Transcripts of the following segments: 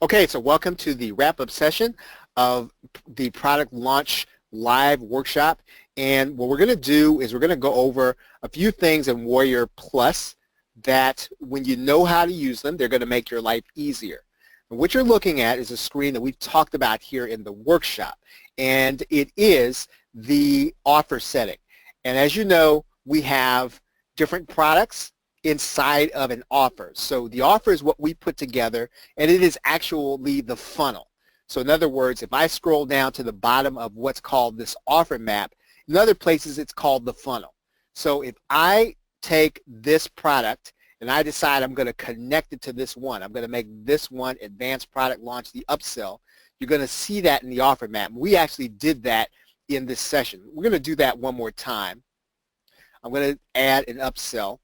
Okay, so welcome to the wrap-up session of the product launch live workshop. And what we're going to do is we're going to go over a few things in Warrior Plus that when you know how to use them, they're going to make your life easier. And what you're looking at is a screen that we've talked about here in the workshop, and it is the offer setting. And as you know, we have different products inside of an offer. So the offer is what we put together, and it is actually the funnel. So in other words, if I scroll down to the bottom of what's called this offer map, in other places it's called the funnel. So if I take this product and I decide I'm going to connect it to this one, I'm going to make this one advanced product launch, the upsell, you're going to see that in the offer map. We actually did that in this session. We're going to do that one more time. I'm going to add an upsell,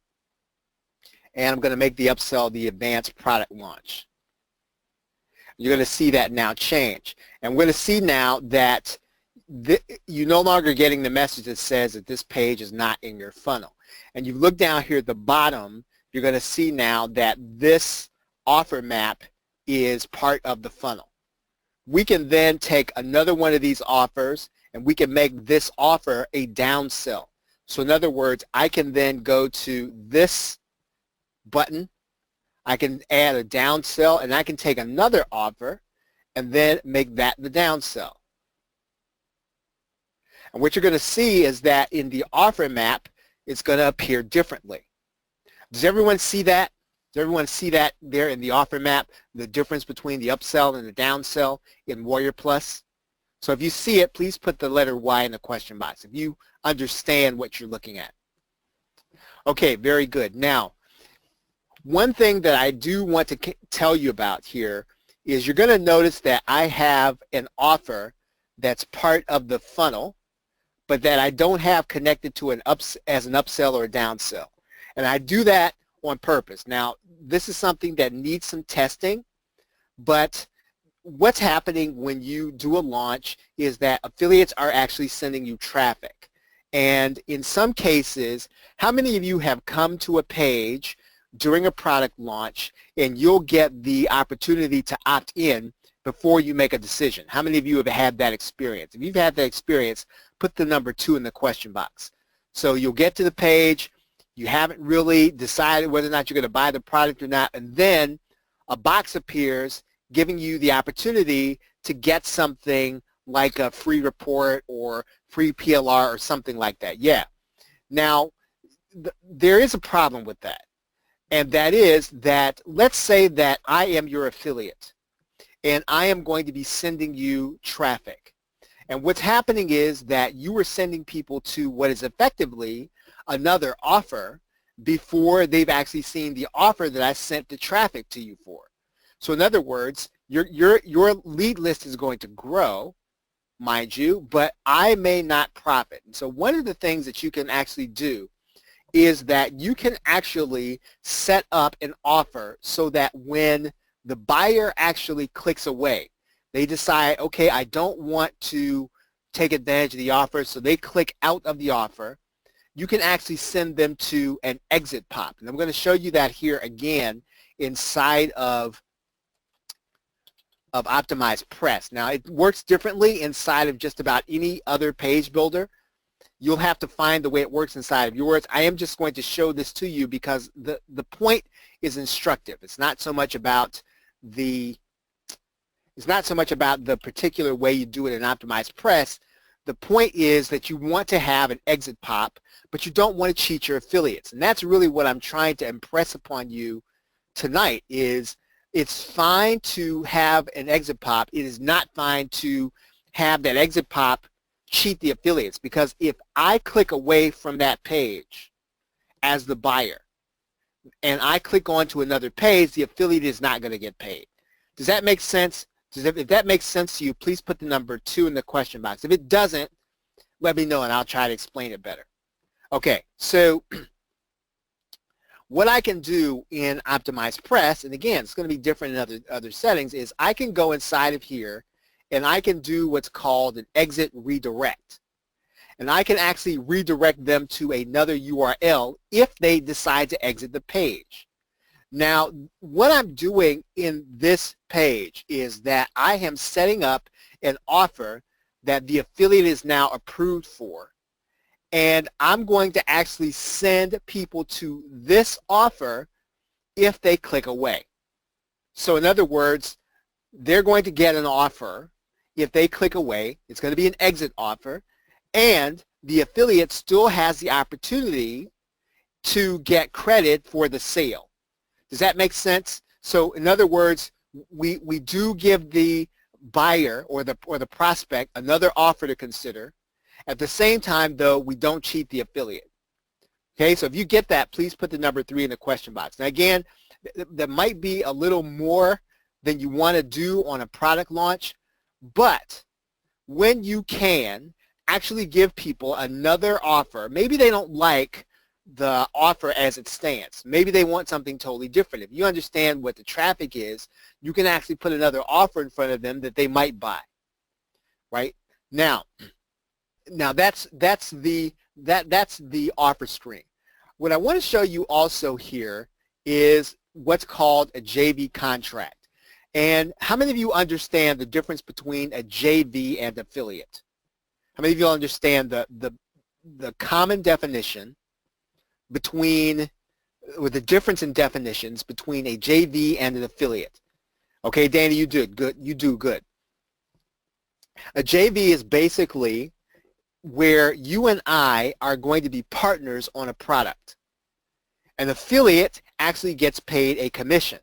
and I'm going to make the upsell the advanced product launch. You're going to see that now change. And we're going to see now that you're no longer getting the message that says that this page is not in your funnel. And you look down here at the bottom, you're going to see now that this offer map is part of the funnel. We can then take another one of these offers and we can make this offer a downsell. So in other words, I can then go to this button, I can add a downsell, and I can take another offer and then make that the downsell. And what you're going to see is that in the offer map, it's going to appear differently. Does everyone see that? Does everyone see that there in the offer map, the difference between the upsell and the downsell in Warrior Plus? So if you see it, please put the letter Y in the question box if you understand what you're looking at. Okay, very good. Now, one thing that I do want to tell you about here is you're going to notice that I have an offer that's part of the funnel, but that I don't have connected to as an upsell or a downsell. And I do that on purpose. Now, this is something that needs some testing, but what's happening when you do a launch is that affiliates are actually sending you traffic. And in some cases, how many of you have come to a page during a product launch and you'll get the opportunity to opt in before you make a decision? How many of you have had that experience? If you've had that experience, put the number 2 in the question box. So you'll get to the page, you haven't really decided whether or not you're going to buy the product or not, and then a box appears giving you the opportunity to get something like a free report or free PLR or something like that. Yeah. Now, there is a problem with that. And that is that, let's say that I am your affiliate and I am going to be sending you traffic. And what's happening is that you are sending people to what is effectively another offer before they've actually seen the offer that I sent the traffic to you for. So in other words, your lead list is going to grow, mind you, but I may not profit. And so one of the things that you can actually do is that you can actually set up an offer so that when the buyer actually clicks away, they decide, okay, I don't want to take advantage of the offer, so they click out of the offer. You can actually send them to an exit pop. And I'm going to show you that here again inside of Optimize Press. Now, it works differently inside of just about any other page builder. You'll have to find the way it works inside of yours. I am just going to show this to you because the point is instructive. It's not so much about the particular way you do it in Optimize Press. The point is that you want to have an exit pop, but you don't want to cheat your affiliates. And that's really what I'm trying to impress upon you tonight is it's fine to have an exit pop. It is not fine to have that exit pop cheat the affiliates, because if I click away from that page as the buyer and I click on to another page, the affiliate is not going to get paid. Does that make sense? If that makes sense to you, please put the number 2 in the question box. If it doesn't, let me know and I'll try to explain it better. Okay, so what I can do in Optimize Press, and again, it's going to be different in other settings, is I can go inside of here and I can do what's called an exit redirect. And I can actually redirect them to another URL if they decide to exit the page. Now, what I'm doing in this page is that I am setting up an offer that the affiliate is now approved for. And I'm going to actually send people to this offer if they click away. So in other words, they're going to get an offer. If they click away, it's going to be an exit offer, and the affiliate still has the opportunity to get credit for the sale. Does that make sense? So in other words, we do give the buyer or the prospect another offer to consider. At the same time, though, we don't cheat the affiliate. Okay, so if you get that, please put the number 3 in the question box. Now again, there might be a little more than you want to do on a product launch, but when you can actually give people another offer, maybe they don't like the offer as it stands. Maybe they want something totally different. If you understand what the traffic is, you can actually put another offer in front of them that they might buy. Right? Now that's the offer screen. What I want to show you also here is what's called a JV contract. And how many of you understand the difference between a JV and affiliate? How many of you understand the common definition between, or the difference in definitions between a JV and an affiliate? Okay, Danny, you did good. You do good. A JV is basically where you and I are going to be partners on a product. An affiliate actually gets paid a commission.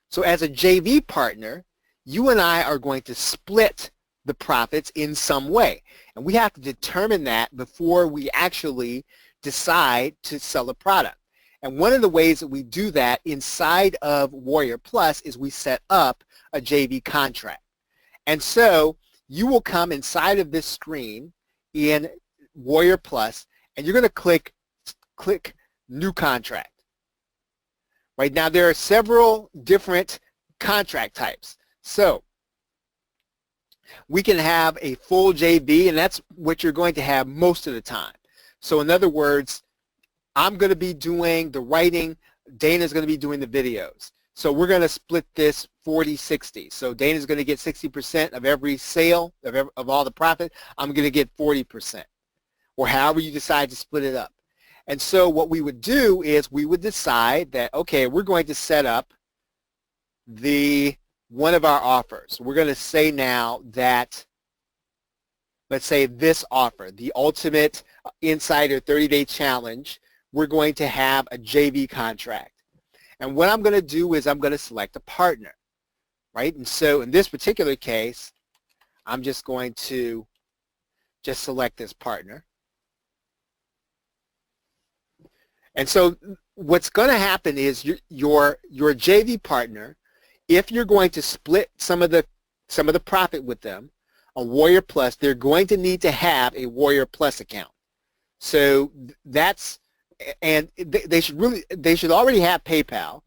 So as a JV partner, you and I are going to split the profits in some way. And we have to determine that before we actually decide to sell a product. And one of the ways that we do that inside of Warrior Plus is we set up a JV contract. And so you will come inside of this screen in Warrior Plus, and you're going to click New Contract. Right now, there are several different contract types. So we can have a full JV, and that's what you're going to have most of the time. So in other words, I'm going to be doing the writing, Dana's going to be doing the videos. So we're going to split this 40-60. So Dana's going to get 60% of every sale, of all the profit. I'm going to get 40%, or however you decide to split it up. And so what we would do is we would decide that, okay, we're going to set up one of our offers. We're going to say now that, let's say this offer, the Ultimate Insider 30-Day Challenge, we're going to have a JV contract. And what I'm going to do is I'm going to select a partner, right? And so in this particular case, I'm just going to just select this partner. And so what's going to happen is your JV partner, if you're going to split some of the profit with them on Warrior Plus, they're going to need to have a Warrior Plus account. So that's, and they should already have PayPal,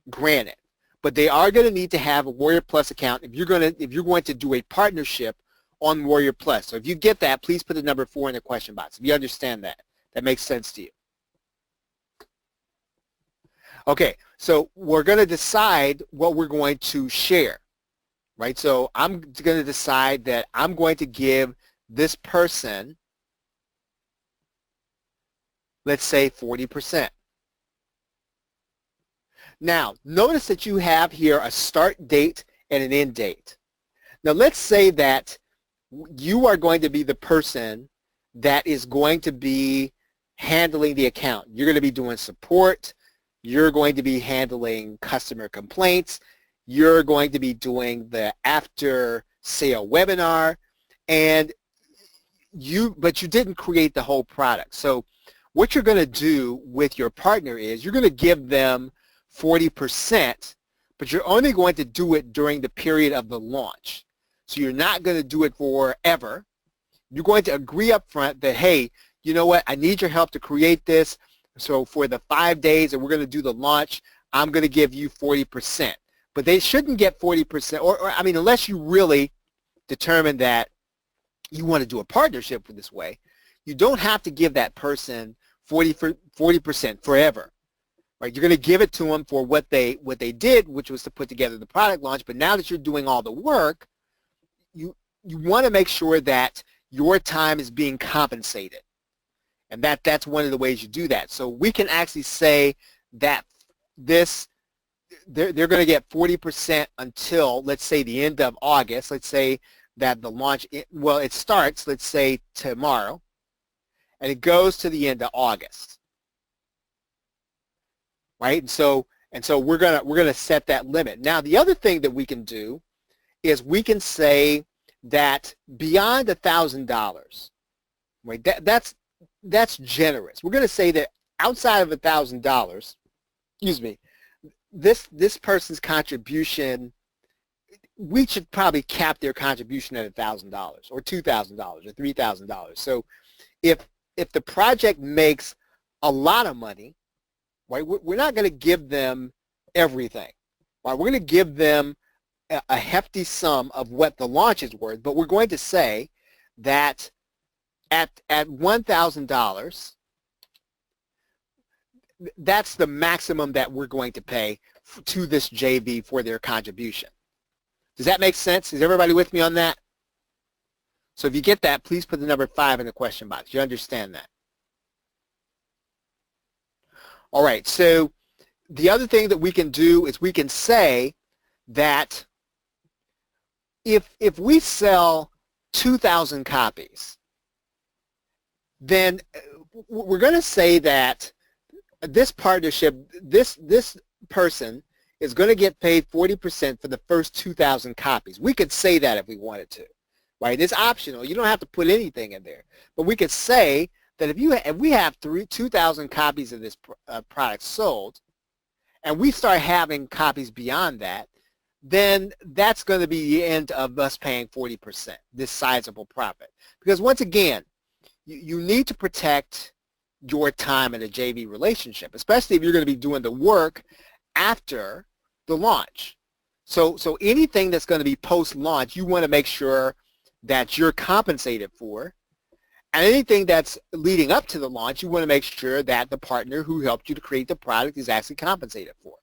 granted, but they are going to need to have a Warrior Plus account if you're going to do a partnership on Warrior Plus. So if you get that, please put the number 4 in the question box. If you understand that makes sense to you. Okay, so we're going to decide what we're going to share, right? So I'm going to decide that I'm going to give this person, let's say 40%. Now, notice that you have here a start date and an end date. Now, let's say that you are going to be the person that is going to be handling the account. You're going to be doing support. You're going to be handling customer complaints. You're going to be doing the after sale webinar, but you didn't create the whole product. So what you're going to do with your partner is you're going to give them 40%, but you're only going to do it during the period of the launch. So you're not going to do it forever. You're going to agree up front that, hey, you know what, I need your help to create this. So for the 5 days that we're going to do the launch, I'm going to give you 40%. But they shouldn't get 40%, or I mean, unless you really determine that you want to do a partnership this way, you don't have to give that person 40% forever. right? You're going to give it to them for what they did, which was to put together the product launch. But now that you're doing all the work, you want to make sure that your time is being compensated, and that's one of the ways you do that. So we can actually say that they're going to get 40% until, let's say, the end of August. Let's say that the launch, well, it starts, let's say, tomorrow, and it goes to the end of August, right? And so we're gonna set that limit. Now, the other thing that we can do is we can say that beyond $1,000, right? That's generous. We're going to say that outside of $1,000, excuse me, this person's contribution, we should probably cap their contribution at $1,000 or $2,000 or $3,000. So if the project makes a lot of money, right, we're not going to give them everything, right? We're going to give them a hefty sum of what the launch is worth, but we're going to say that at $1,000, that's the maximum that we're going to pay to this JV for their contribution. Does that make sense? Is everybody with me on that? So if you get that, please put the number 5 in the question box. You understand that? All right, so the other thing that we can do is we can say that if we sell 2,000 copies, then we're going to say that this partnership, this person is going to get paid 40% for the first 2,000 copies. We could say that if we wanted to, right? It's optional. You don't have to put anything in there. But we could say that if we have 2,000 copies of this product sold, and we start having copies beyond that, then that's going to be the end of us paying 40%, this sizable profit. Because once again, you need to protect your time in a JV relationship, especially if you're going to be doing the work after the launch. So anything that's going to be post-launch, you want to make sure that you're compensated for. And anything that's leading up to the launch, you want to make sure that the partner who helped you to create the product is actually compensated for.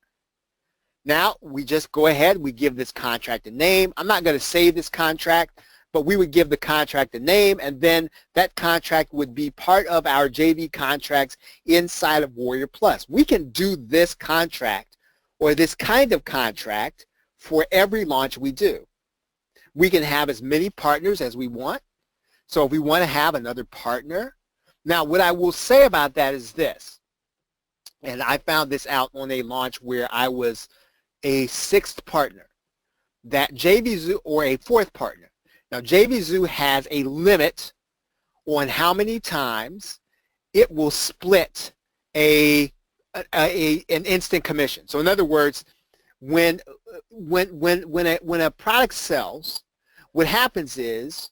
Now, we just go ahead, we give this contract a name. I'm not going to save this contract, but we would give the contract a name, and then that contract would be part of our JV contracts inside of Warrior Plus. We can do this contract or this kind of contract for every launch we do. We can have as many partners as we want. So if we want to have another partner, now what I will say about that is this, and I found this out on a launch where I was a 6th partner, that JVZoo, or a 4th partner. Now JVZoo has a limit on how many times it will split an instant commission. So in other words, when a product sells, what happens is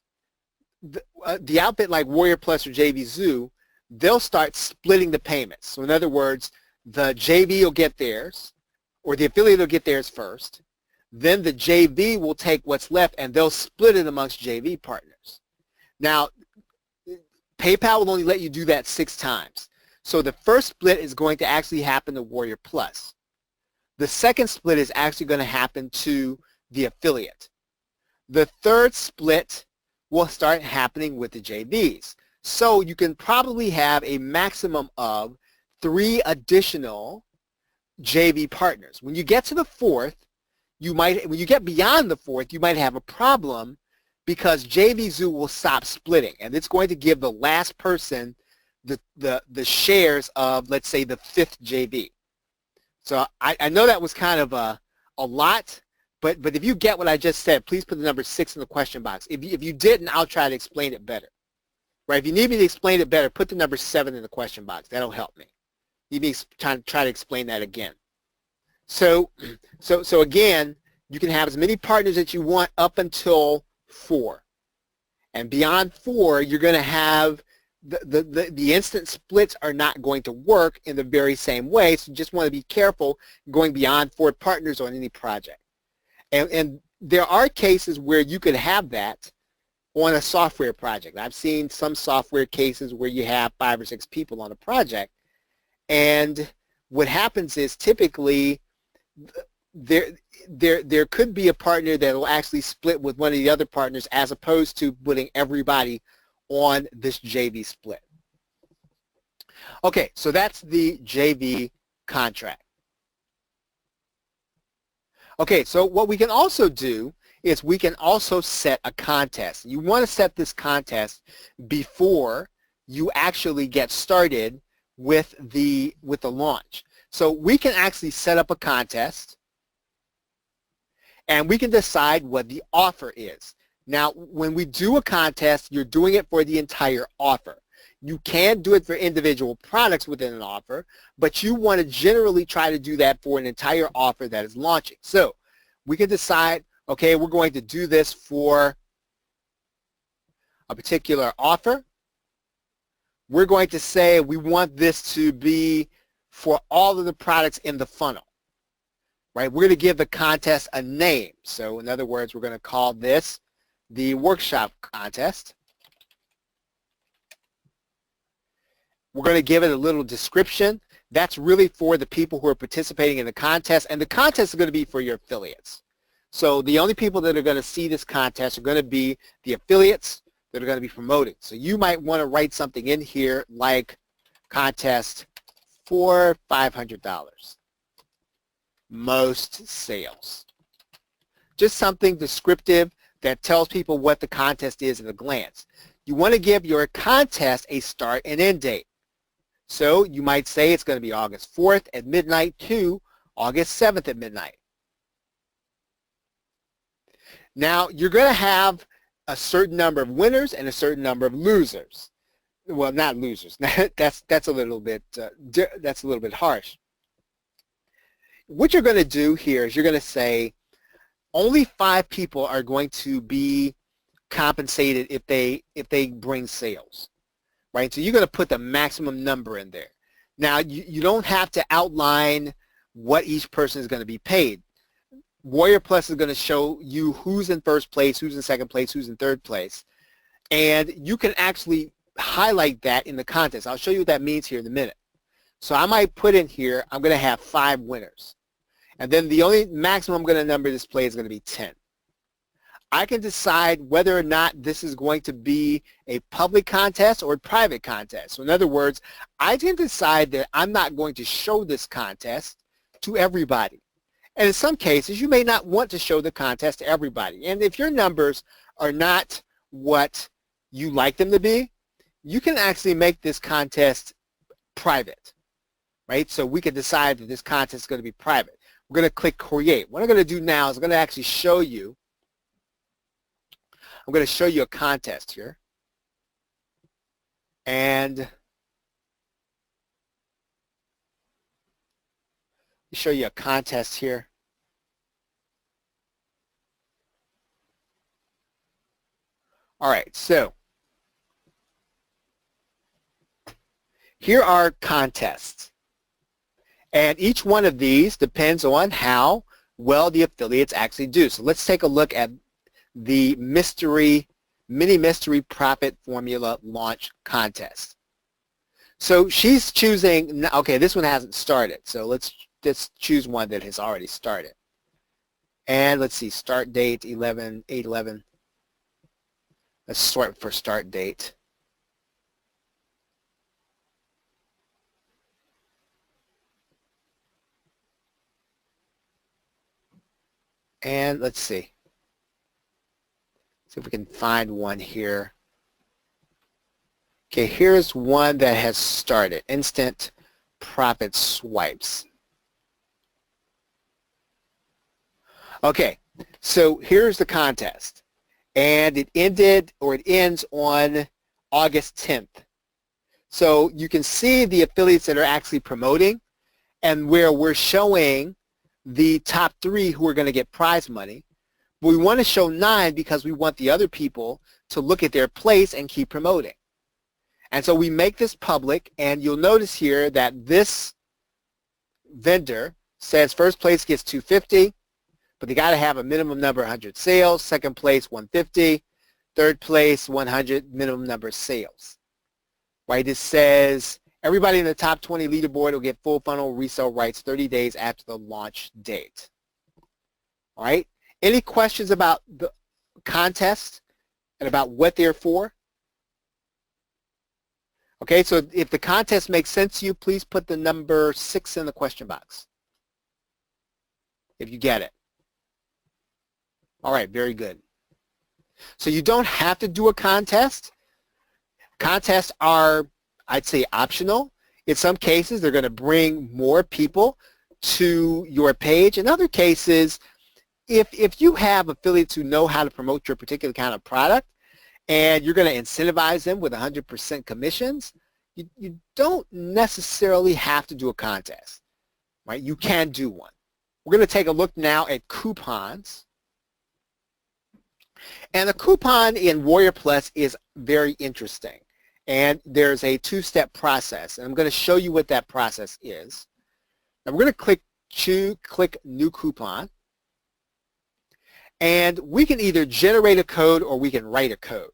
the outfit like Warrior Plus or JVZoo, they'll start splitting the payments. So in other words, the JV will get theirs, or the affiliate will get theirs first. Then the JV will take what's left and they'll split it amongst JV partners. Now, PayPal will only let you do that 6 times. So the first split is going to actually happen to Warrior Plus. The second split is actually going to happen to the affiliate. The third split will start happening with the JVs. So you can probably have a maximum of 3 additional JV partners. When you get to the 4th, when you get beyond the 4th, you might have a problem because JVZoo will stop splitting, and it's going to give the last person the shares of, let's say, the 5th JV. So I know that was kind of a lot, but if you get what I just said, please put the number 6 in the question box. If you didn't, I'll try to explain it better. Right? If you need me to explain it better, put the number 7 in the question box. That'll help me. You need to try to explain that again. So again, you can have as many partners as you want up until 4. And beyond 4, you're going to have the instant splits are not going to work in the very same way. So you just want to be careful going beyond 4 partners on any project. And there are cases where you could have that on a software project. I've seen some software cases where you have 5 or 6 people on a project, and what happens is typically there could be a partner that will actually split with one of the other partners as opposed to putting everybody on this JV split. Okay, so that's the JV contract. Okay, so what we can also do is we can also set a contest. You want to set this contest before you actually get started with the launch. So we can actually set up a contest and we can decide what the offer is. Now, when we do a contest, you're doing it for the entire offer. You can do it for individual products within an offer, but you want to generally try to do that for an entire offer that is launching. So we can decide, okay, we're going to do this for a particular offer. We're going to say we want this to be for all of the products in the funnel, right? We're going to give the contest a name. So in other words, we're going to call this the workshop contest. We're going to give it a little description. That's really for the people who are participating in the contest, and the contest is going to be for your affiliates. So the only people that are going to see this contest are going to be the affiliates that are going to be promoting. So you might want to write something in here like contest for $500. Most sales. Just something descriptive that tells people what the contest is at a glance. You want to give your contest a start and end date. So you might say it's going to be August 4th at midnight to August 7th at midnight. Now, you're going to have a certain number of winners and a certain number of losers. Well, not losers. that's a little bit harsh. What you're going to do here is you're going to say only 5 people are going to be compensated if they bring sales, right? So you're going to put the maximum number in there. Now, you don't have to outline what each person is going to be paid. Warrior Plus is going to show you who's in first place, who's in second place, who's in third place. And you can actually highlight that in the contest. I'll show you what that means here in a minute. So I might put in here, I'm going to have 5 winners. And then the only maximum I'm going to number display is going to be 10. I can decide whether or not this is going to be a public contest or a private contest. So in other words, I can decide that I'm not going to show this contest to everybody. And in some cases, you may not want to show the contest to everybody. And if your numbers are not what you like them to be, you can actually make this contest private, right? So we can decide that this contest is going to be private. We're going to click Create. What I'm going to do now is I'm going to actually show you, I'm going to show you a contest here. And show you a contest here. All right, so here are contests. And each one of these depends on how well the affiliates actually do. So let's take a look at the mini mystery profit formula launch contest. So she's choosing, okay, this one hasn't started. So let's choose one that has already started. And let's see, start date 8/11. Let's sort for start date. And let's see if we can find one here. Okay, here's one that has started, instant profit swipes. Okay, so here's the contest, and it ends on August 10th. So you can see the affiliates that are actually promoting, and where we're showing the top 3 who are going to get prize money. But we want to show 9 because we want the other people to look at their place and keep promoting. And so we make this public, and you'll notice here that this vendor says first place gets $250, but they got to have a minimum number of 100 sales, second place 150, third place 100 minimum number of sales. Right? It says Everybody in the top 20 leaderboard will get full funnel resale rights 30 days after the launch date. All right. Any questions about the contest and about what they're for? Okay, so if the contest makes sense to you, please put the number 6 in the question box if you get it. All right, very good. So you don't have to do a contest. Contests are, I'd say, optional. In some cases, they're going to bring more people to your page. In other cases, if you have affiliates who know how to promote your particular kind of product and you're going to incentivize them with 100% commissions, you don't necessarily have to do a contest, right? You can do one. We're going to take a look now at coupons. And the coupon in Warrior Plus is very interesting. And there's a two-step process. And I'm going to show you what that process is. Now we're going to click New Coupon. And we can either generate a code or we can write a code.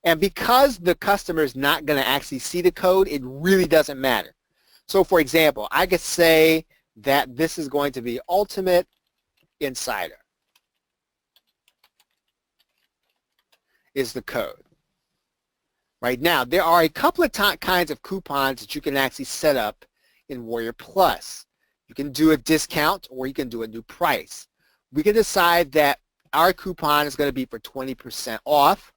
And because the customer is not going to actually see the code, it really doesn't matter. So for example, I could say that this is going to be Ultimate Insider is the code. Right now, there are a couple of kinds of coupons that you can actually set up in Warrior Plus. You can do a discount or you can do a new price. We can decide that our coupon is going to be for 20% off.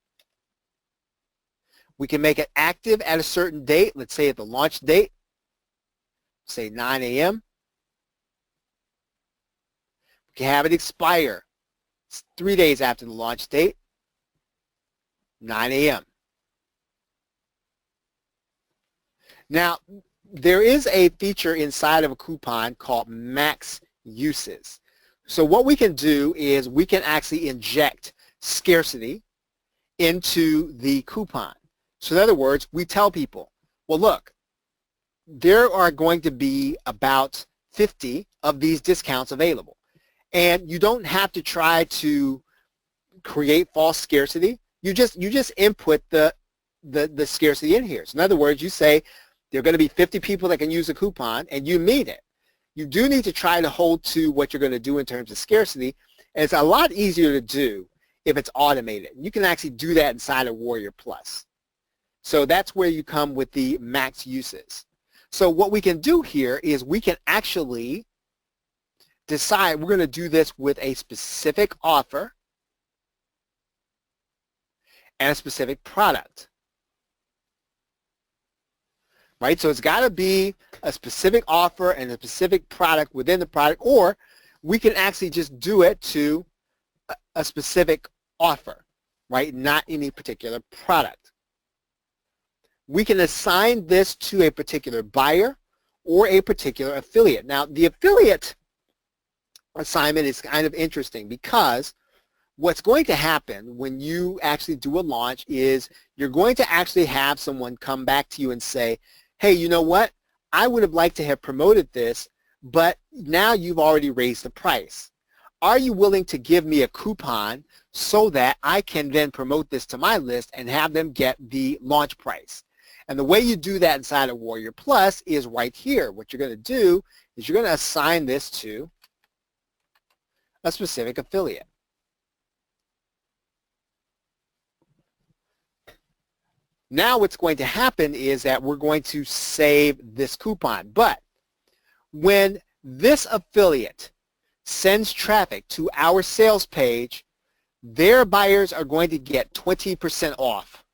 We can make it active at a certain date, let's say at the launch date, say 9 a.m. We can have it expire 3 days after the launch date, 9 a.m. Now, there is a feature inside of a coupon called max uses. So what we can do is we can actually inject scarcity into the coupon. So in other words, we tell people, well, look, there are going to be about 50 of these discounts available. And you don't have to try to create false scarcity. You just input the scarcity in here. So in other words, you say there are going to be 50 people that can use a coupon, and you mean it. You do need to try to hold to what you're going to do in terms of scarcity, and it's a lot easier to do if it's automated. You can actually do that inside of Warrior Plus. So that's where you come with the max uses. So what we can do here is we can actually decide we're going to do this with a specific offer and a specific product. Right? So it's got to be a specific offer and a specific product within the product, or we can actually just do it to a specific offer, right? Not any particular product. We can assign this to a particular buyer or a particular affiliate. Now, the affiliate assignment is kind of interesting because what's going to happen when you actually do a launch is you're going to actually have someone come back to you and say, hey, you know what? I would have liked to have promoted this, but now you've already raised the price. Are you willing to give me a coupon so that I can then promote this to my list and have them get the launch price? And the way you do that inside of Warrior Plus is right here. What you're going to do is you're going to assign this to a specific affiliate. Now what's going to happen is that we're going to save this coupon. But when this affiliate sends traffic to our sales page, their buyers are going to get 20% off.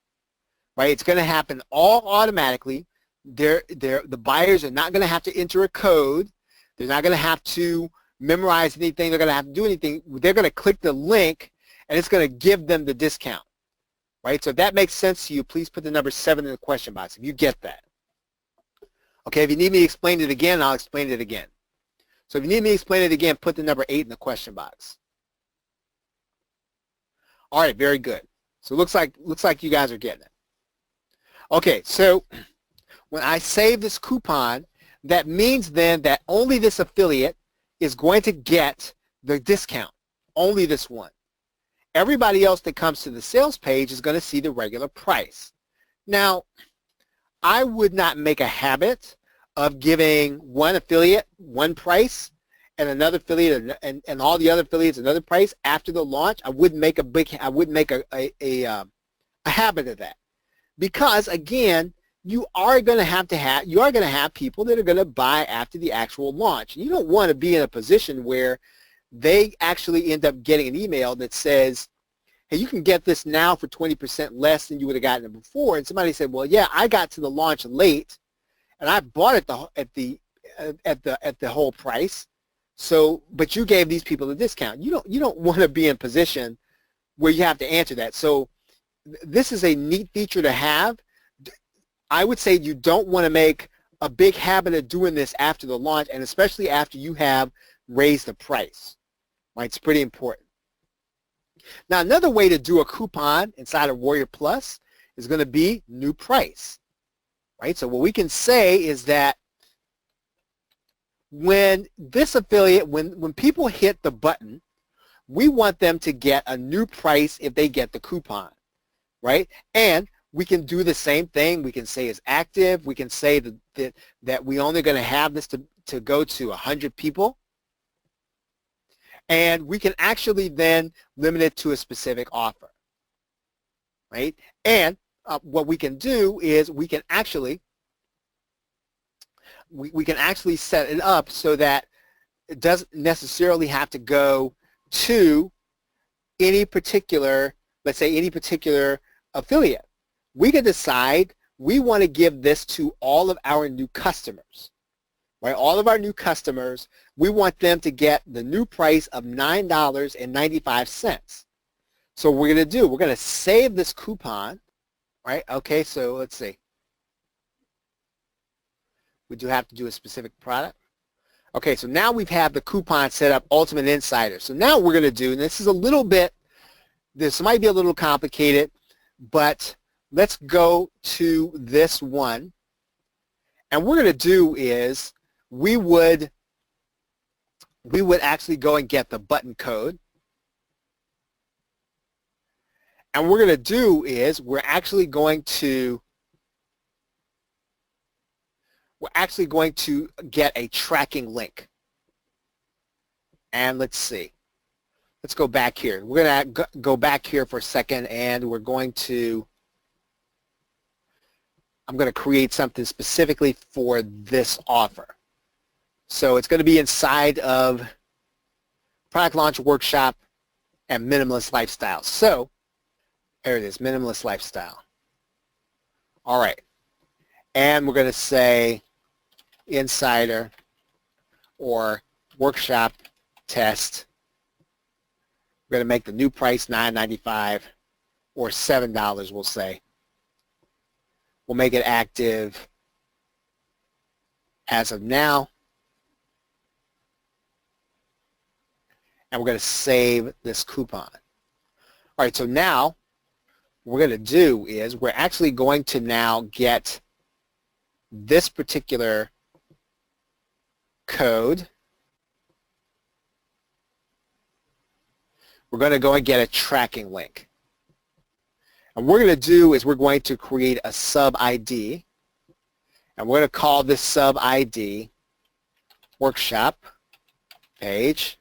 Right? It's going to happen all automatically. The buyers are not going to have to enter a code. They're not going to have to memorize anything. They're going to have to do anything. They're going to click the link, and it's going to give them the discount. Right? So if that makes sense to you, please put the number 7 in the question box if you get that. Okay, if you need me to explain it again, I'll explain it again. So if you need me to explain it again, put the number 8 in the question box. All right, very good. So it looks like you guys are getting it. Okay, so when I save this coupon, that means then that only this affiliate is going to get the discount, only this one. Everybody else that comes to the sales page is going to see the regular price. Now, I would not make a habit of giving one affiliate one price and another affiliate and all the other affiliates another price after the launch. I wouldn't make a habit of that, because again, you are going to have people that are going to buy after the actual launch. You don't want to be in a position where they actually end up getting an email that says, hey, you can get this now for 20% less than you would have gotten it before. And somebody said, well, yeah, I got to the launch late and I bought it at the whole price. So, but you gave these people a discount. You don't want to be in a position where you have to answer that. So this is a neat feature to have. I would say you don't want to make a big habit of doing this after the launch, and especially after you have raised the price. Right? It's pretty important. Now, another way to do a coupon inside of Warrior Plus is going to be new price. Right? So what we can say is that when this affiliate, when people hit the button, we want them to get a new price if they get the coupon. Right? And we can do the same thing. We can say it's active. We can say that we're only going to have this to go to 100 people. And we can actually then limit it to a specific offer. Right? And what we can do is we can actually set it up so that it doesn't necessarily have to go to any particular, let's say any particular affiliate. We can decide we want to give this to all of our new customers. Right? All of our new customers, we want them to get the new price of $9.95. So what we're going to do, we're going to save this coupon. Right? Okay, so let's see. We do have to do a specific product. Okay, so now we've had the coupon set up, Ultimate Insider. So now what we're going to do, and this is a little bit, this might be a little complicated, but let's go to this one. And what we're going to do is we would actually go and get the button code. And what we're going to do is we're actually going to get a tracking link. And let's see. Let's go back here. We're going to go back here for a second, and we're going to, I'm going to create something specifically for this offer. So it's going to be inside of Product Launch Workshop and Minimalist Lifestyle. So there it is, Minimalist Lifestyle. All right. And we're going to say Insider or Workshop Test. We're going to make the new price $9.95 or $7, we'll say. We'll make it active as of now. And we're going to save this coupon. All right, so now what we're going to do is we're actually going to now get this particular code. We're going to go and get a tracking link. And what we're going to do is we're going to create a sub ID. And we're going to call this sub ID Workshop Page.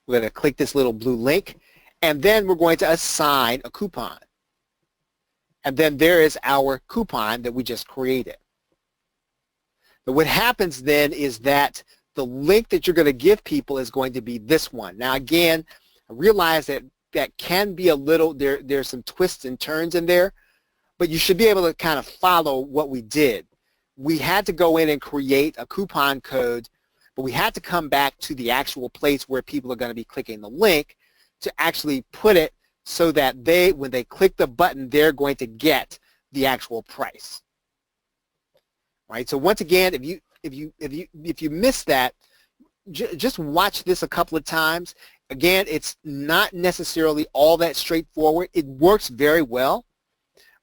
We're going to click this little blue link, and then we're going to assign a coupon. And then there is our coupon that we just created. But what happens then is that the link that you're going to give people is going to be this one. Now again, I realize that that can be a little, there's some twists and turns in there, but you should be able to kind of follow what we did. We had to go in and create a coupon code, but we had to come back to the actual place where people are going to be clicking the link to actually put it so that when they click the button, they're going to get the actual price. Right? So once again, if you missed that, just watch this a couple of times. Again, it's not necessarily all that straightforward. It works very well,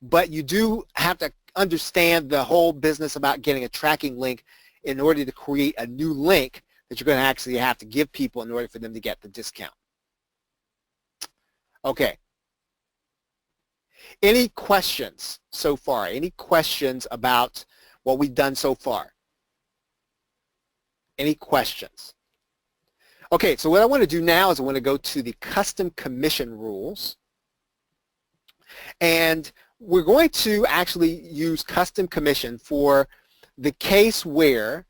but you do have to understand the whole business about getting a tracking link in order to create a new link that you're going to actually have to give people in order for them to get the discount. Okay. Any questions so far? Any questions about what we've done so far? Any questions? Okay, so what I want to do now is I want to go to the custom commission rules. And we're going to actually use custom commission for the case where,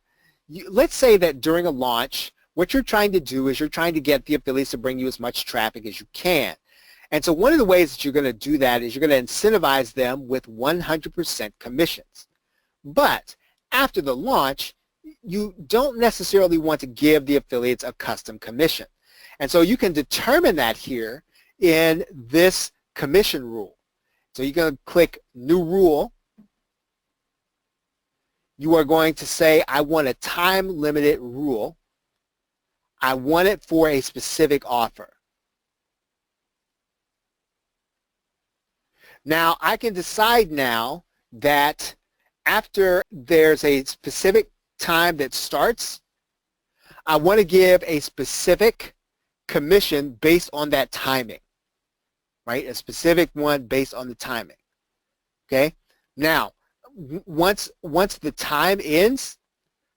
let's say that during a launch, what you're trying to do is you're trying to get the affiliates to bring you as much traffic as you can. And so one of the ways that you're going to do that is you're going to incentivize them with 100% commissions. But after the launch, you don't necessarily want to give the affiliates a custom commission. And so you can determine that here in this commission rule. So you're going to click New Rule. You are going to say, I want a time-limited rule. I want it for a specific offer. Now, I can decide now that after there's a specific time that starts, I want to give a specific commission based on that timing, right? A specific one based on the timing, okay? Now, once the time ends,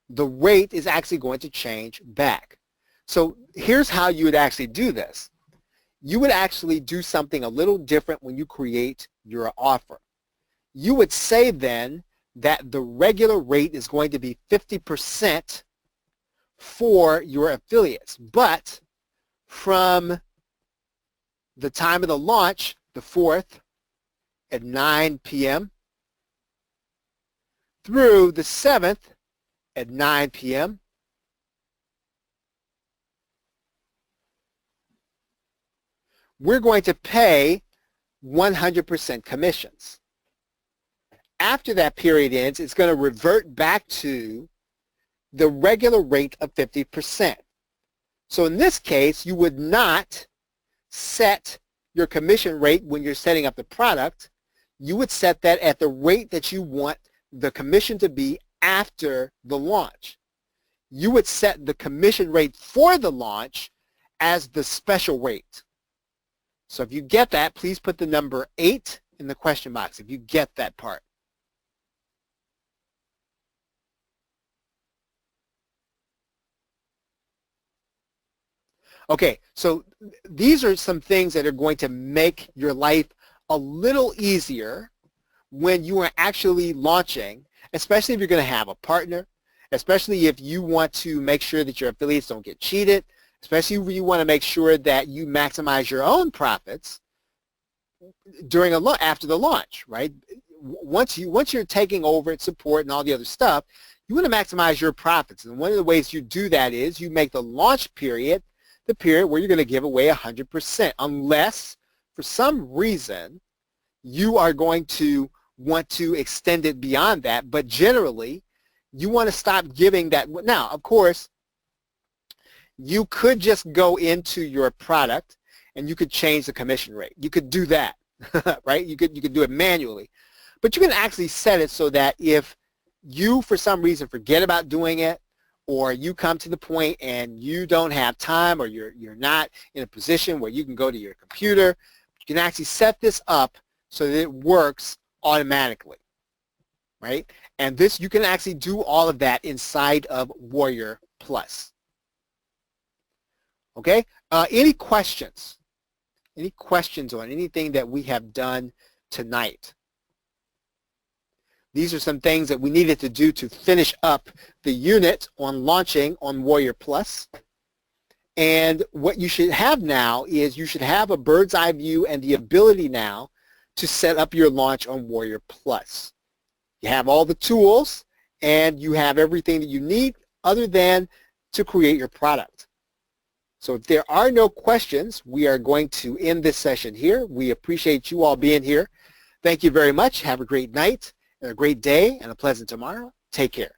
the rate is actually going to change back. So here's how you would actually do this. You would actually do something a little different when you create your offer. You would say then that the regular rate is going to be 50% for your affiliates, but from the time of the launch, the 4th at 9 p.m. through the 7th at 9 p.m. we're going to pay 100% commissions. After that period ends, it's going to revert back to the regular rate of 50%. So in this case, you would not set your commission rate when you're setting up the product. You would set that at the rate that you want the commission to be after the launch. You would set the commission rate for the launch as the special rate. So if you get that, please put the number 8 in the question box if you get that part. Okay, so these are some things that are going to make your life a little easier when you are actually launching, especially if you're going to have a partner, especially if you want to make sure that your affiliates don't get cheated, especially if you want to make sure that you maximize your own profits during after the launch, right? Once you're taking over its support and all the other stuff, you want to maximize your profits. And one of the ways you do that is you make the launch period the period where you're going to give away 100%, unless for some reason you are going to want to extend it beyond that. But generally, you want to stop giving that. Now, of course, you could just go into your product and you could change the commission rate. You could do that, right? You could do it manually. But you can actually set it so that if you, for some reason, forget about doing it, or you come to the point and you don't have time, or you're not in a position where you can go to your computer, you can actually set this up so that it works automatically, right? And this, you can actually do all of that inside of Warrior Plus. Okay? Any questions? Any questions on anything that we have done tonight? These are some things that we needed to do to finish up the unit on launching on Warrior Plus. And what you should have now is you should have a bird's eye view and the ability now to set up your launch on Warrior Plus. You have all the tools and you have everything that you need other than to create your product. So if there are no questions, we are going to end this session here. We appreciate you all being here. Thank you very much. Have a great night and a great day and a pleasant tomorrow. Take care.